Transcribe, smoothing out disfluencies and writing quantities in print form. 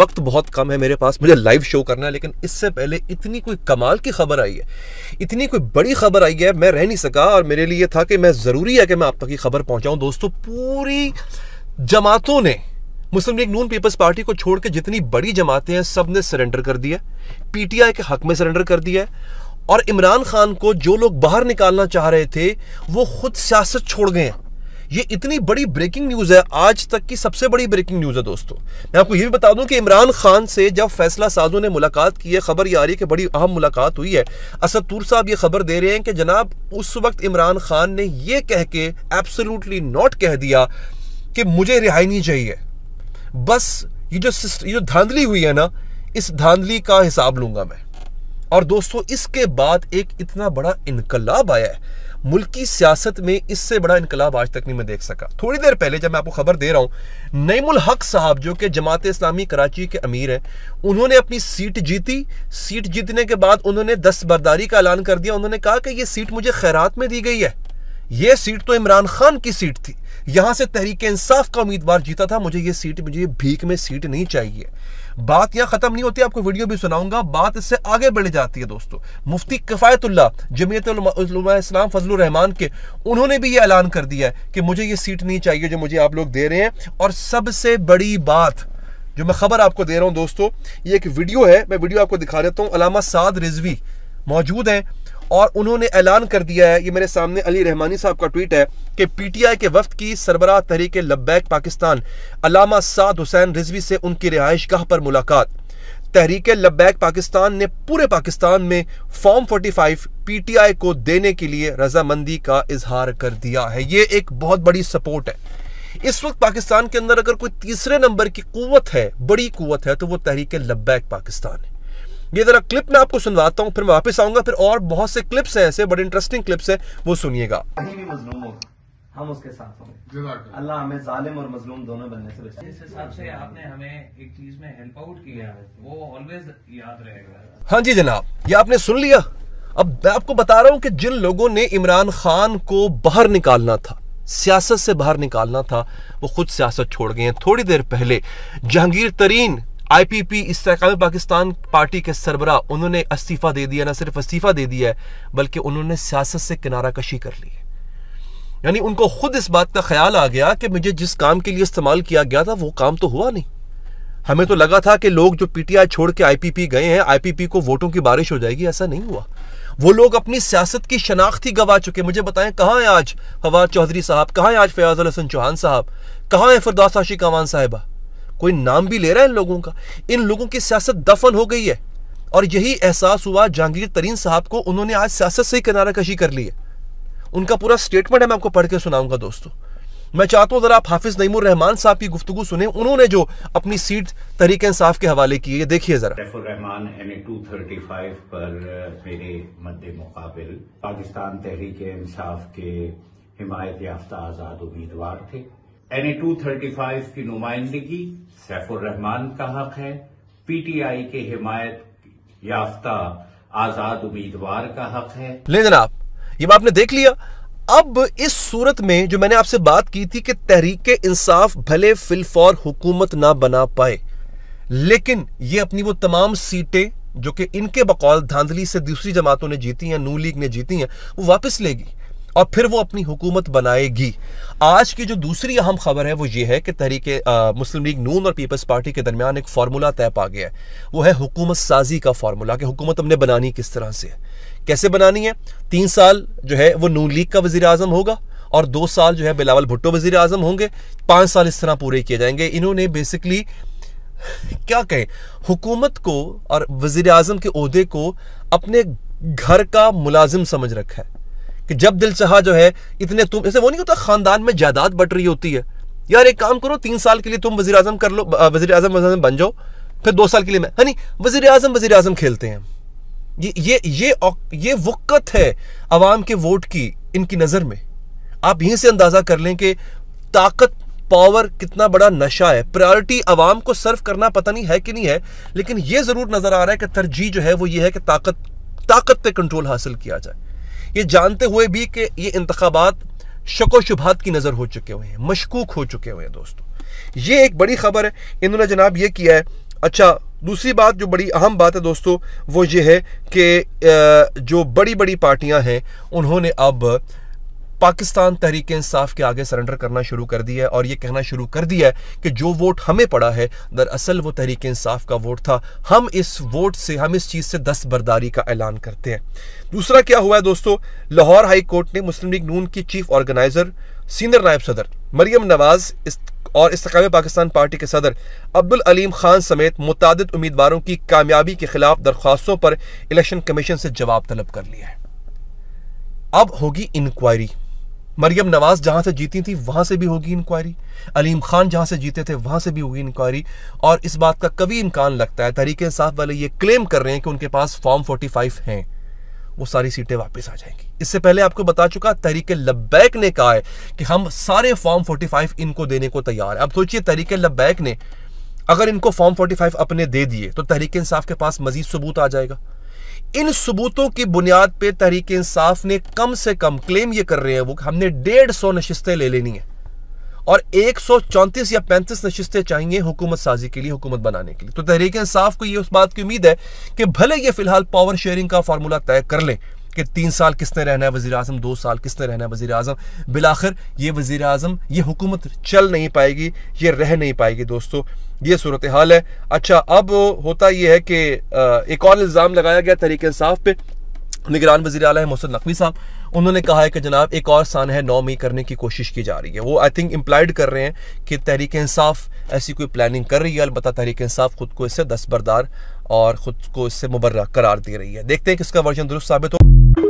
वक्त बहुत कम है मेरे पास, मुझे लाइव शो करना है, लेकिन इससे पहले इतनी कोई कमाल की खबर आई है, इतनी कोई बड़ी खबर आई है, मैं रह नहीं सका और मेरे लिए था कि मैं ज़रूरी है कि मैं आप तक ये खबर पहुंचाऊं। दोस्तों, पूरी जमातों ने, मुस्लिम लीग नून पीपल्स पार्टी को छोड़ के जितनी बड़ी जमातें हैं, सब ने सरेंडर कर दिया, पीटीआई के हक में सरेंडर कर दिया है। और इमरान खान को जो लोग बाहर निकालना चाह रहे थे वो खुद सियासत छोड़ गए हैं। ये इतनी बड़ी ब्रेकिंग न्यूज़ है, आज तक की सबसे बड़ी ब्रेकिंग न्यूज़ है। दोस्तों, मैं आपको ये भी बता दूं कि इमरान खान से जब फैसला साजों ने मुलाकात की है, खबर ये आ रही है कि बड़ी अहम मुलाकात हुई है। असद तूर साहब ये खबर दे रहे हैं कि जनाब उस वक्त इमरान खान ने ये कह के एब्सोल्युटली नॉट कह दिया कि मुझे रिहाई नहीं चाहिए, बस ये जो धांधली हुई है ना, इस धांधली का हिसाब लूंगा मैं। और दोस्तों, इसके बाद एक इतना बड़ा इनकलाब आया है मुल्क की सियासत में, इससे बड़ा इनकलाब आज तक नहीं मैं देख सका। थोड़ी देर पहले जब मैं आपको खबर दे रहा हूं, नईमुल हक साहब जो कि जमात इस्लामी कराची के अमीर हैं, उन्होंने अपनी सीट जीती। सीट जीतने के बाद उन्होंने दस्तबरदारी का ऐलान कर दिया। उन्होंने कहा कि यह सीट मुझे खैरात में दी गई है, यह सीट तो इमरान खान की सीट थी, यहां से तहरीक इंसाफ का उम्मीदवार जीता था, मुझे ये भीख में सीट नहीं चाहिए। बात यहां खत्म नहीं होती, आपको वीडियो भी सुनाऊंगा, बात इससे आगे बढ़ जाती है। दोस्तों, मुफ्ती किफायतुल्लाह जमीयत उलमा इस्लाम फजलुर रहमान के, उन्होंने भी ये ऐलान कर दिया है कि मुझे ये सीट नहीं चाहिए जो मुझे आप लोग दे रहे हैं। और सबसे बड़ी बात जो मैं खबर आपको दे रहा हूं दोस्तों, ये एक वीडियो है, मैं वीडियो आपको दिखा देता हूं। अल्लामा साद रिजवी मौजूद हैं और उन्होंने ऐलान कर दिया है, ये मेरे सामने अली रहमानी साहब का ट्वीट है, कि पीटीआई के वफ्द की सरबराह तहरीक लब्बैक पाकिस्तान अल्लामा साद हुसैन रिजवी से उनकी रिहाइशगाह पर मुलाकात। तहरीक लब्बैक पाकिस्तान ने पूरे पाकिस्तान में फॉर्म 45 पीटीआई को देने के लिए रजामंदी का इजहार कर दिया है। ये एक बहुत बड़ी सपोर्ट है। इस वक्त पाकिस्तान के अंदर अगर कोई तीसरे नंबर की कुव्वत है, बड़ी कुव्वत है, तो वो तहरीक लब्बैक पाकिस्तान है। ये जरा क्लिप मैं आपको सुनवाता हूं, फिर मैं वापस आऊंगा, फिर और बहुत से क्लिप्स हैं ऐसे, बड़े इंटरेस्टिंग क्लिप्स हैं, वो सुनिएगा। हम उसके साथ होंगे, अल्लाह हमें जालिम और मजलूम दोनों बनने से बचाए। जिस हिसाब से आपने हमें एक चीज में हेल्प आउट किया है, वो ऑलवेज याद रहेगा। हाँ जी जनाब, ये आपने सुन लिया। अब मैं आपको बता रहा हूं कि जिन लोगों ने इमरान खान को बाहर निकालना था, सियासत से बाहर निकालना था, वो खुद सियासत छोड़ गए हैं। थोड़ी देर पहले जहांगीर तरीन आईपीपी इस्तेकाम पाकिस्तान पार्टी के सरबराह, उन्होंने इस्तीफा दे दिया। ना सिर्फ इस्तीफा दे दिया है, बल्कि उन्होंने सियासत से किनारा कशी कर ली है। यानी उनको खुद इस बात का ख्याल आ गया कि मुझे जिस काम के लिए इस्तेमाल किया गया था वो काम तो हुआ नहीं। हमें तो लगा था कि लोग जो पीटीआई छोड़ के आईपीपी गए हैं, आईपीपी को वोटों की बारिश हो जाएगी, ऐसा नहीं हुआ। वो लोग अपनी सियासत की शनाख्त ही गवा चुके। मुझे बताएं, कहाँ है आज फवाद चौधरी साहब, कहाँ है आज फयाज हसन चौहान साहब, कहाँ है फिरदौस आशिक अमान साहिबा? कोई नाम भी ले रहा है इन लोगों का? इन लोगों की सियासत दफन हो गई है। और यही एहसास हुआ जहांगीर तरीन साहब को, उन्होंने आज सियासत से ही किनारा कशी कर ली है। उनका पूरा स्टेटमेंट है, मैं आपको पढ़ के सुनाऊंगा। दोस्तों, मैं चाहता हूं जरा आप हाफिज नईमुर रहमान साहब की गुफ्तगू सुने, उन्होंने जो अपनी सीट तहरीक इंसाफ के हवाले की है, देखिए जरा। सैफुर रहमान NA 235 पर मेरे मद्दे मुकाबिल पाकिस्तान तहरीक इंसाफ के हिमायत याफ्ता आजाद उम्मीदवार थे। NA 235 की नुमाइंदगी सैफुर रहमान का हक है, पीटीआई के हिमायत याफ्ता आजाद उम्मीदवार का हक है। ले जनाब, ये आपने देख लिया। अब इस सूरत में जो मैंने आपसे बात की थी कि तहरीक इंसाफ भले फिलफौर हुकूमत ना बना पाए, लेकिन ये अपनी वो तमाम सीटें जो कि इनके बकौल धांधली से दूसरी जमातों ने जीती हैं, नून लीग ने जीती हैं, वो वापस लेगी और फिर वो अपनी हुकूमत बनाएगी। आज की जो दूसरी अहम खबर है वो ये है कि तहरीक मुस्लिम लीग नून और पीपल्स पार्टी के दरमियान एक फार्मूला तय पा गया है। वो है हुकूमत साजी का फार्मूला, कि हुकूमत हमने बनानी किस तरह से है, कैसे बनानी है। 3 साल जो है वो नून लीग का वजीर आजम होगा और 2 साल जो है बिलावल भुट्टो वजीर आजम होंगे। 5 साल इस तरह पूरे किए जाएंगे। इन्होंने बेसिकली क्या कहें, हुकूमत को और वजीर आजम के ओहदे को अपने घर का मुलाजिम समझ रखा है कि जब दिल चाहा जो है इतने, तुम ऐसे वो नहीं होता खानदान में जायदाद बट रही होती है, यार एक काम करो 3 साल के लिए तुम वजीर आजम कर लो, वजीर आजम बन जाओ, फिर 2 साल के लिए मैं, है नहीं, वजीर आजम खेलते हैं। ये वक़्त है अवाम के वोट की इनकी नजर में। आप यहीं से अंदाजा कर लें कि ताकत, पावर कितना बड़ा नशा है। प्रायोरिटी अवाम को सर्व करना पता नहीं है कि नहीं है, लेकिन यह जरूर नजर आ रहा है कि तरजीह जो है वो ये है कि ताकत पे कंट्रोल हासिल किया जाए, ये जानते हुए भी कि ये इंतखाबात शको शुबहात की नजर हो चुके हुए हैं, मशकूक हो चुके हुए हैं। दोस्तों, ये एक बड़ी खबर है। इन्होंने जनाब ये किया है, अच्छा, दूसरी बात जो बड़ी अहम बात है दोस्तों वो ये है कि जो बड़ी बड़ी पार्टियां हैं उन्होंने अब पाकिस्तान तहरीक इंसाफ के आगे सरेंडर करना शुरू कर दिया है और ये कहना शुरू कर दिया है कि जो वोट हमें पड़ा है दरअसल वो तहरीक इंसाफ का वोट था, हम इस वोट से, हम इस चीज़ से दस्तबरदारी का ऐलान करते हैं। दूसरा क्या हुआ है दोस्तों, लाहौर हाई कोर्ट ने मुस्लिम लीग नून की चीफ ऑर्गेनाइजर सीनियर नायब सदर मरियम नवाज और इस्तेकाम पाकिस्तान पार्टी के सदर अब्दुल अलीम खान समेत मुतादिद उम्मीदवारों की कामयाबी के खिलाफ दरख्वास्तों पर इलेक्शन कमीशन से जवाब तलब कर लिया है। अब होगी इंक्वायरी। मरियम नवाज जहां से जीती थी वहां से भी होगी इंक्वायरी, अलीम खान जहां से जीते थे वहां से भी होगी इंक्वायरी। और इस बात का कभी इम्कान लगता है, तहरीक इंसाफ वाले ये क्लेम कर रहे हैं कि उनके पास फॉर्म 45 हैं, वो सारी सीटें वापस आ जाएंगी। इससे पहले आपको बता चुका, तहरीक लब्बैक ने कहा है कि हम सारे फॉर्म 45 इनको देने को तैयार है। अब सोचिए, तहरीक लब्बैक ने अगर इनको फॉर्म 45 अपने दे दिए तो तहरीक इंसाफ के पास मजीद सबूत आ जाएगा। इन सबूतों की बुनियाद पे तहरीक इंसाफ ने कम से कम क्लेम ये कर रहे हैं वो कि हमने 150 नशिस्तें ले लेनी है और 134 या 35 नशिस्तें चाहिए हुकूमत साजी के लिए, हुकूमत बनाने के लिए। तो तहरीक इंसाफ को ये उस बात की उम्मीद है कि भले ये फिलहाल पावर शेयरिंग का फॉर्मूला तय कर ले कि 3 साल किसने रहना है वजीर आजम, 2 साल किसने रहना है वजीर आजम, बिलाखिर ये वजीर आजम, ये हुकूमत चल नहीं पाएगी, ये रह नहीं पाएगी दोस्तों, ये सूरत हाल है। अच्छा, अब होता यह है कि एक और इल्ज़ाम लगाया गया तहरीक इंसाफ पे, निगरान वज़ीर आला है मोहसिन नकवी साहब, उन्होंने कहा है कि जनाब एक और सानह 9 मई करने की कोशिश की जा रही है। वो आई थिंक इम्प्लाइड कर रहे हैं कि तहरीक इंसाफ ऐसी कोई प्लानिंग कर रही है। अलबत्ता तहरीक इंसाफ खुद को इससे दस्तबरदार और खुद को इससे मुबर्रा करार दे रही है। देखते हैं किसका वर्जन दुरुस्त साबित हो।